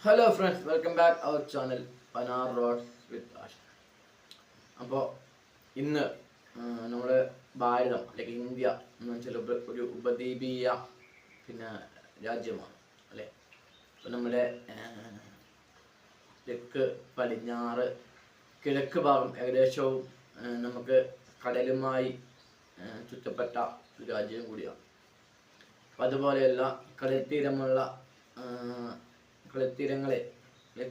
Hello friends, welcome back our channel Panar roads with Asha. അപ്പോൾ ഇന്ന് നമ്മുടെ ഭാരതം അല്ലെങ്കിൽ ഇന്ത്യ എന്ന് വെച്ചാൽ ഒരു ഉപദ്വീപീയ രാജ്യമാണ് അല്ലേ. അപ്പോൾ നമ്മുടെ തെക്ക് പടിഞ്ഞാറ് കിഴക്ക് ഭാഗം ഏകദേശവും നമുക്ക് കടലുമായി ചുറ്റപ്പെട്ട ഒരു രാജ്യം കൂടിയാണ്. അപ്പം അതുപോലെയുള്ള കളത്തീരങ്ങളെ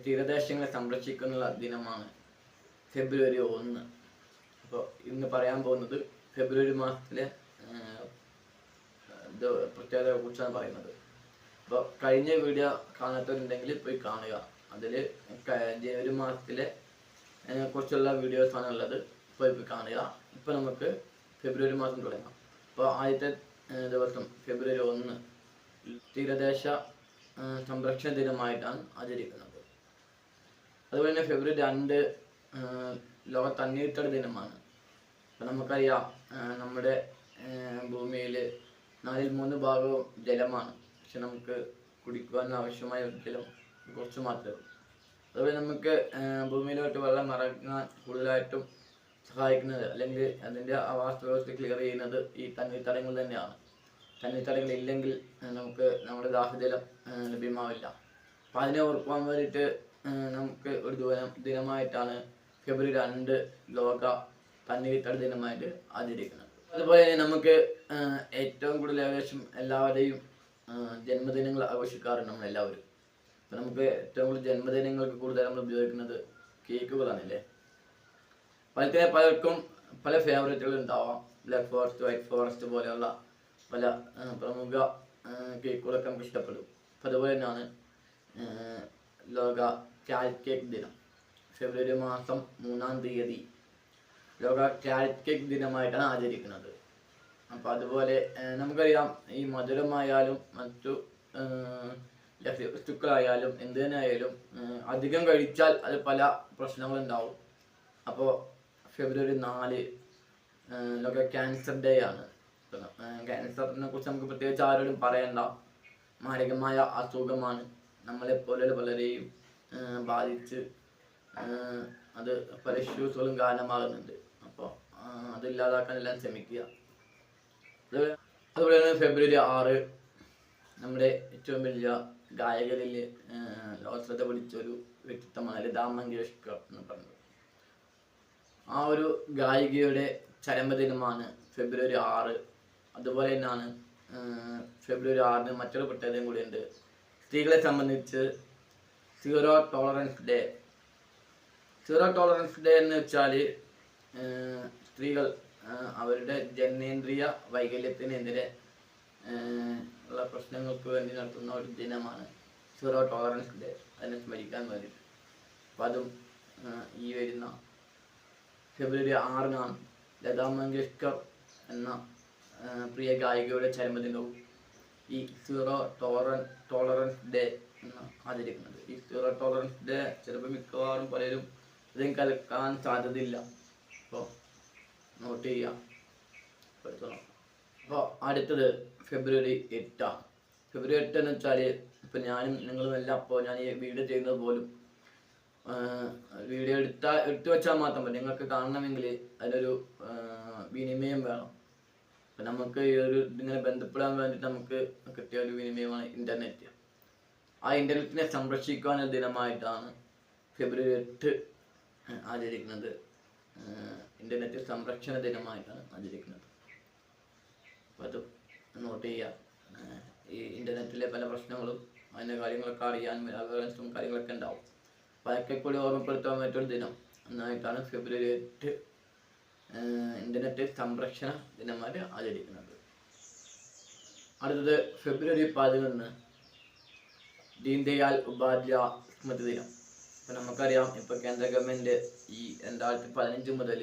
തീരദേശങ്ങളെ സംരക്ഷിക്കുന്ന ദിനമാണ് ഫെബ്രുവരി 1. അപ്പോൾ ഇന്ന് പറയാൻ പോകുന്നത് ഫെബ്രുവരി മാസത്തിലെ പ്രത്യേകതയെ കുറിച്ചാണ് പറയുന്നത്. അപ്പോൾ കഴിഞ്ഞ വീഡിയോ കാണാത്തവരുണ്ടെങ്കിൽ പോയി കാണുക. അതിൽ ജനുവരി മാസത്തിലെ കുറിച്ചുള്ള വീഡിയോസാണ് ഉള്ളത്. പോയി കാണുക. ഇപ്പോൾ നമുക്ക് ഫെബ്രുവരി മാസം തുടങ്ങാം. അപ്പോൾ ആദ്യത്തെ ദിവസം ഫെബ്രുവരി 1 തീരദേശ സംരക്ഷണ ദിനമായിട്ടാണ് ആചരിക്കുന്നത്. അതുപോലെ തന്നെ ഫെബ്രുവരി 2 ലോക തണ്ണീർത്തട ദിനമാണ്. അപ്പം നമുക്കറിയാം, നമ്മുടെ ഭൂമിയിൽ 4/3 ഭാഗവും ജലമാണ്. പക്ഷെ നമുക്ക് കുടിക്കുവാൻ ആവശ്യമായ ജലം കുറച്ച് മാത്രമേ ഉള്ളൂ. അതുപോലെ നമുക്ക് ഭൂമിയിലോട്ട് വെള്ളം ഇറങ്ങാൻ കൂടുതലായിട്ടും സഹായിക്കുന്നത് അല്ലെങ്കിൽ അതിൻ്റെ ആവാസ വ്യവസ്ഥ ക്ലിയർ ചെയ്യുന്നത് ഈ തണ്ണീർത്തടങ്ങൾ തന്നെയാണ്. തണ്ണീർത്തടങ്ങളില്ലെങ്കിൽ നമുക്ക് നമ്മുടെ ദാഹജലം ലഭ്യമാവില്ല. അപ്പം അതിനെ ഓർക്കാൻ വേണ്ടിയിട്ട് നമുക്ക് ഒരു ദിനമായിട്ടാണ് ഫെബ്രുവരി 2 ലോക തണ്ണീർത്തട ദിനമായിട്ട് ആചരിക്കുന്നത്. അതുപോലെ തന്നെ നമുക്ക് ഏറ്റവും കൂടുതൽ ഏകദേശം എല്ലാവരുടെയും ജന്മദിനങ്ങൾ ആഘോഷിക്കാറുണ്ട് നമ്മളെല്ലാവരും. അപ്പം നമുക്ക് ഏറ്റവും കൂടുതൽ ജന്മദിനങ്ങൾക്ക് കൂടുതൽ നമ്മൾ ഉപയോഗിക്കുന്നത് കേക്കുകളാണല്ലേ. പലർക്കും പല ഫേവറേറ്റുകൾ ഉണ്ടാവാം. ബ്ലാക്ക് ഫോറസ്റ്റ്, വൈറ്റ് ഫോറസ്റ്റ് പോലെയുള്ള പല പ്രമുഖ കേക്കുകളൊക്കെ നമുക്ക് ഇഷ്ടപ്പെടും. അപ്പം അതുപോലെ തന്നെയാണ് ലോക ക്യാരറ്റ് കേക്ക് ദിനം. ഫെബ്രുവരി മാസം 3-ാം തീയതി ലോക ക്യാരറ്റ് കേക്ക് ദിനമായിട്ടാണ് ആചരിക്കുന്നത്. അപ്പം അതുപോലെ നമുക്കറിയാം, ഈ മധുരമായാലും മറ്റു വസ്തുക്കളായാലും എന്ത് തന്നെ ആയാലും അധികം കഴിച്ചാൽ അത് പല പ്രശ്നങ്ങളുണ്ടാവും. അപ്പോൾ ഫെബ്രുവരി 4 ലോക ക്യാൻസർ ഡേ ആണ്. ക്യാൻസറിനെ കുറിച്ച് നമുക്ക് പ്രത്യേകിച്ച് ആരോടും പറയണ്ട. മാരകമായ അസുഖമാണ്. നമ്മളെപ്പോലുള്ള പലരെയും ബാധിച്ച് അത് പല ഇഷ്യൂസുകളും കാരണമാകുന്നുണ്ട്. അപ്പോൾ അതില്ലാതാക്കാൻ എല്ലാം ശ്രമിക്കുക. അതുപോലെ തന്നെ ഫെബ്രുവരി 6 നമ്മുടെ ഏറ്റവും വലിയ ഗായകരിൽ ലോകശ്രദ്ധ പിടിച്ചൊരു വ്യക്തിത്വമാണ് ലതാ മങ്കേഷ്കർ എന്ന് പറയുന്നത്. ആ ഒരു ഗായികയുടെ ചരമദിനമാണ് ഫെബ്രുവരി 6. അതുപോലെ തന്നെയാണ് ഫെബ്രുവരി 6 മറ്റൊരു പ്രത്യേകതയും കൂടിയുണ്ട്. സ്ത്രീകളെ സംബന്ധിച്ച് zero tolerance day. Zero tolerance day എന്ന് വെച്ചാൽ സ്ത്രീകൾ അവരുടെ ജനനേന്ദ്രിയ വൈകല്യത്തിനെതിരെ ഉള്ള പ്രശ്നങ്ങൾക്ക് വേണ്ടി നടത്തുന്ന ഒരു ദിനമാണ് സീറോ ടോളറൻസ് ഡേ. അതിനെ സ്മരിക്കാൻ വേണ്ടിയിട്ട്. അപ്പം അതും ഈ വരുന്ന ഫെബ്രുവരി 6 ലതാ മങ്കേഷ്കർ എന്ന പ്രിയ ഗായികയുടെ ചരമദിനവും ഈ സീറോ ടോളറൻസ് ഡേ എന്ന് ആചരിക്കുന്നത്. ഈ സീറോ ടോളറൻസ് ഡേ ചിലപ്പോൾ മിക്കവാറും പലരും ഇതും കേൾക്കാൻ സാധ്യതയില്ല. അപ്പോൾ നോട്ട് ചെയ്യാം, പഠിച്ചോളാം. അപ്പോൾ അടുത്തത് ഫെബ്രുവരി 8. ഫെബ്രുവരി 8 എന്ന് വെച്ചാൽ ഇപ്പം ഞാനും നിങ്ങളും എല്ലാം, അപ്പോൾ ഞാൻ ഈ വീഡിയോ ചെയ്യുന്നത് പോലും വീഡിയോ എടുത്തു വെച്ചാൽ മാത്രം മതി. നിങ്ങൾക്ക് കാണണമെങ്കിൽ അതിനൊരു വിനിമയം വേണം. അപ്പം നമുക്ക് ഈ ഒരു ഇതിങ്ങനെ ബന്ധപ്പെടാൻ വേണ്ടിയിട്ട് നമുക്ക് കിട്ടിയ ഒരു വിനിമയമാണ് ഇൻ്റർനെറ്റ്. ആ ഇൻ്റർനെറ്റിനെ സംരക്ഷിക്കാനുള്ള ദിനമായിട്ടാണ് ഫെബ്രുവരി 8 ആചരിക്കുന്നത്. ഇൻ്റർനെറ്റ് സംരക്ഷണ ദിനമായിട്ടാണ് ആചരിക്കുന്നത്. അപ്പം അത് നോട്ട് ചെയ്യുക. ഈ ഇൻ്റർനെറ്റിലെ പല പ്രശ്നങ്ങളും അതിൻ്റെ കാര്യങ്ങളൊക്കെ അറിയാനും അവയർനെസ്സും കാര്യങ്ങളൊക്കെ ഉണ്ടാവും. അപ്പോൾ അതൊക്കെ കൂടി ഓർമ്മപ്പെടുത്താൻ പറ്റിയൊരു ദിനം എന്നായിട്ടാണ് ഫെബ്രുവരി 8 ഇൻ്റർനെറ്റ് സംരക്ഷണ ദിനമായിട്ട് ആചരിക്കുന്നത്. അടുത്തത് ഫെബ്രുവരി 11 ദീൻദയാൽ ഉപാധ്യായ സ്മൃതി ദിനം. ഇപ്പം നമുക്കറിയാം, ഇപ്പോൾ കേന്ദ്ര ഗവൺമെൻറ് ഈ 2015 മുതൽ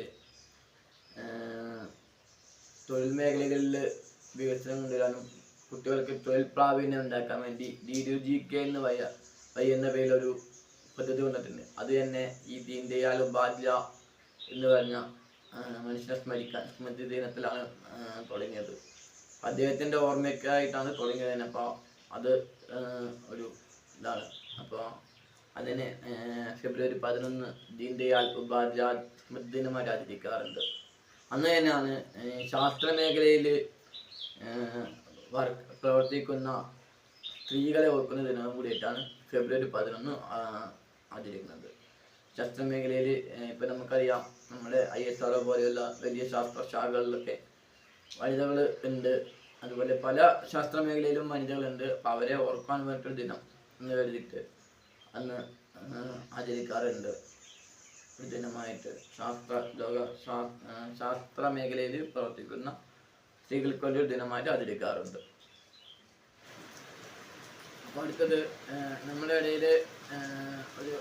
തൊഴിൽ മേഖലകളിൽ വികസനം കൊണ്ടുവരാനും കുട്ടികൾക്ക് തൊഴിൽ പ്രാവീണ്യം ഉണ്ടാക്കാൻ വേണ്ടി DDUGK എന്ന പേരിലൊരു പദ്ധതി വന്നിട്ടുണ്ട്. അത് തന്നെ ഈ ദീൻദയാൽ ഉപാധ്യായ എന്ന് പറഞ്ഞ മനുഷ്യനെ സ്മരിക്കാൻ സ്മൃതി ദിനത്തിലാണ് തുടങ്ങിയത്. അദ്ദേഹത്തിൻ്റെ ഓർമ്മയ്ക്കായിട്ടാണ് തുടങ്ങിയത് തന്നെ. അപ്പോൾ അത് ഒരു ഇതാണ്. അപ്പോൾ അതിന് ഫെബ്രുവരി 11 ദീൻ ദയാൽ ഉപാധ്യായ സ്മൃതി ദിനമായിട്ട് ആചരിക്കാറുണ്ട്. അന്ന് തന്നെയാണ് ശാസ്ത്ര മേഖലയിൽ പ്രവർത്തിക്കുന്ന സ്ത്രീകളെ ഓർക്കുന്ന ദിനം കൂടിയിട്ടാണ് ഫെബ്രുവരി 11 ആചരിക്കുന്നത്. ശാസ്ത്ര മേഖലയിൽ ഇപ്പം നമുക്കറിയാം, നമ്മുടെ ISRO പോലെയുള്ള വലിയ ശാസ്ത്രശാഖകളിലൊക്കെ വനിതകൾ ഉണ്ട്. അതുപോലെ പല ശാസ്ത്ര മേഖലയിലും വനിതകളുണ്ട്. അപ്പം അവരെ ഓർക്കാൻ വേണ്ടിയിട്ടൊരു ദിനം എന്ന് കരുതിയിട്ട് അന്ന് ആചരിക്കാറുണ്ട്. ഒരു ദിനമായിട്ട് ശാസ്ത്ര മേഖലയിൽ പ്രവർത്തിക്കുന്ന സ്ത്രീകൾക്ക് ഒരു ദിനമായിട്ട് ആചരിക്കാറുണ്ട്. അപ്പോൾ അടുത്തത് നമ്മുടെ ഇടയിൽ ഒരു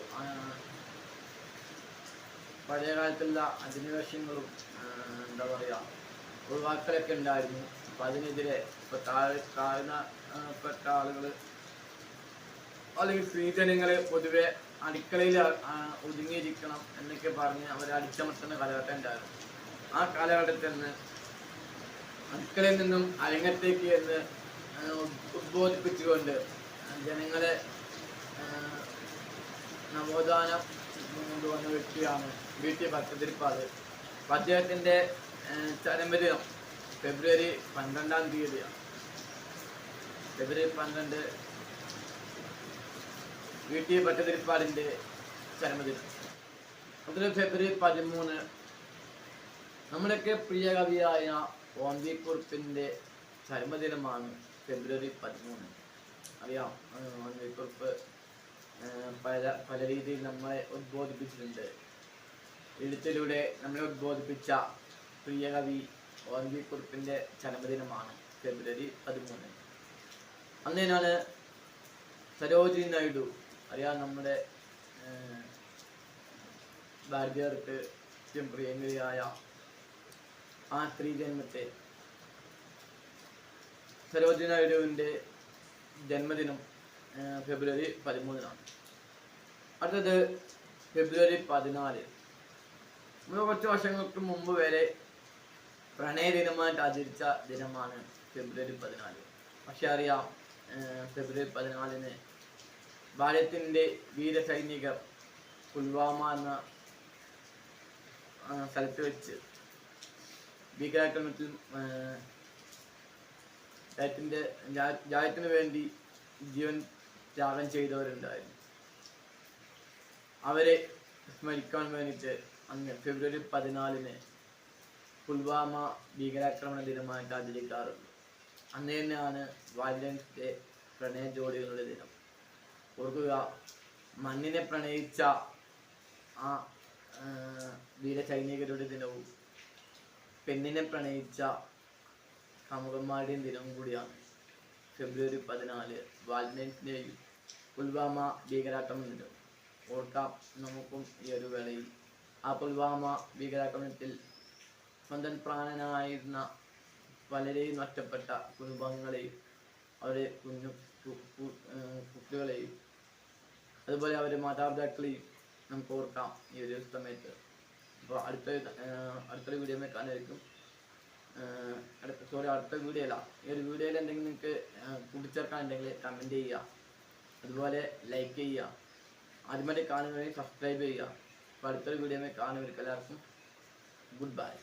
പഴയ കാലത്തുള്ള അധിനിവേശങ്ങളും എന്താ പറയുക ഒഴിവാക്കലൊക്കെ ഉണ്ടായിരുന്നു. അപ്പം അതിനെതിരെ ഇപ്പോൾ താഴ്ന്നപ്പെട്ട ആളുകൾ അല്ലെങ്കിൽ സ്ത്രീജനങ്ങൾ പൊതുവെ അടുക്കളയിൽ ഒതുങ്ങിയിരിക്കണം എന്നൊക്കെ പറഞ്ഞ് അവരെ അടിച്ചമർത്തുന്ന കാലഘട്ടം ഉണ്ടായിരുന്നു. ആ കാലഘട്ടത്തിൽ നിന്ന് അടുക്കളയിൽ നിന്നും അരങ്ങത്തേക്ക് എന്ന് ഉദ്ബോധിപ്പിച്ചുകൊണ്ട് ജനങ്ങളെ നവോത്ഥാനം കൊണ്ടുവന്ന വ്യക്തിയാണ് VT ഭട്ടതിരിപ്പാട്. അദ്ദേഹത്തിൻ്റെ ചരമദിനം ഫെബ്രുവരി 12-ാം തീയതിയാണ്. ഫെബ്രുവരി 12 VT ഭട്ടതിരിപ്പാടിൻ്റെ ചരമദിനം. അതിൽ ഫെബ്രുവരി 13 നമ്മുടെയൊക്കെ പ്രിയ കവിയായ ONV കുറുപ്പിൻ്റെ ചരമദിനമാണ് ഫെബ്രുവരി 13. അറിയാം, ONV കുറുപ്പ് പല രീതിയിൽ നമ്മളെ ഉദ്ബോധിപ്പിച്ചിട്ടുണ്ട്. എഴുത്തിലൂടെ നമ്മളെ ഉദ്ബോധിപ്പിച്ച പ്രിയ കവി ONV കുറുപ്പിൻ്റെ ചരമദിനമാണ് ഫെബ്രുവരി 13. അന്നേനാണ് സരോജിനി നായിഡു, അറിയാം, നമ്മുടെ ഭാരതീയർക്ക് ഏറ്റവും പ്രിയങ്കരിയായ ആ സ്ത്രീ ജന്മത്തെ സരോജിനി നായിഡുവിൻ്റെ ജന്മദിനം ഫെബ്രുവരി 13. അടുത്തത് ഫെബ്രുവരി 14. നമ്മൾ കുറച്ച് വർഷങ്ങൾക്ക് മുമ്പ് വരെ പ്രണയ ദിനമായിട്ട് ആചരിച്ച ദിനമാണ് ഫെബ്രുവരി 14. പക്ഷെ അറിയാം, ഫെബ്രുവരി 14 ഭാരതത്തിൻ്റെ വീരസൈനികർ പുൽവാമ എന്ന സ്ഥലത്ത് വെച്ച് ഭീകരാക്രമണത്തിൽ രാജ്യത്തിന് വേണ്ടി ജീവൻ ത്യാഗം ചെയ്തവരുണ്ടായിരുന്നു. അവരെ സ്മരിക്കാൻ വേണ്ടിയിട്ട് അന്ന് ഫെബ്രുവരി 14 പുൽവാമ ഭീകരാക്രമണ ദിനമായിട്ട് ആചരിക്കാറുണ്ട്. അന്ന് തന്നെയാണ് വാലന്റൈൻസ് ഡേ, പ്രണയ ജോഡികളുടെ ദിനം. ഓർക്കുക, മണ്ണിനെ പ്രണയിച്ച ആ വീരസൈനികരുടെ ദിനവും പെണ്ണിനെ പ്രണയിച്ച കാമുകന്മാരുടെയും ദിനവും കൂടിയാണ് ഫെബ്രുവരി 14 വാലന്റൈൻസ് ഡേയും പുൽവാമ ഭീകരാക്രമണ ദിനവും. ഓർക്കാം നമുക്കും ഈ ഒരു വേളയിൽ ആ പുൽവാമ ഭീകരാക്രമണത്തിൽ സ്വന്തം പ്രാണനായിരുന്ന പലരെയും നഷ്ടപ്പെട്ട കുടുംബങ്ങളെയും അവരുടെ കുട്ടികളെയും അതുപോലെ അവരുടെ മാതാപിതാക്കളെയും നമുക്ക് ഓർക്കാം ഈ ഒരു സമയത്ത്. അപ്പോൾ അടുത്തൊരു വീഡിയോ കാണായിരിക്കും. അടുത്ത വീഡിയോ അല്ല, ഈ ഒരു വീഡിയോയിൽ എന്തെങ്കിലും നിങ്ങൾക്ക് കൂട്ടിച്ചേർക്കാനുണ്ടെങ്കിൽ കമൻറ്റ് ചെയ്യുക, അതുപോലെ ലൈക്ക് ചെയ്യുക, ആദ്യമായിട്ട് കാണുന്നവരെ സബ്സ്ക്രൈബ് ചെയ്യുക. അപ്പോൾ അടുത്തൊരു വീഡിയോ കാണുന്നവർക്ക് എല്ലാവർക്കും ഗുഡ് ബൈ.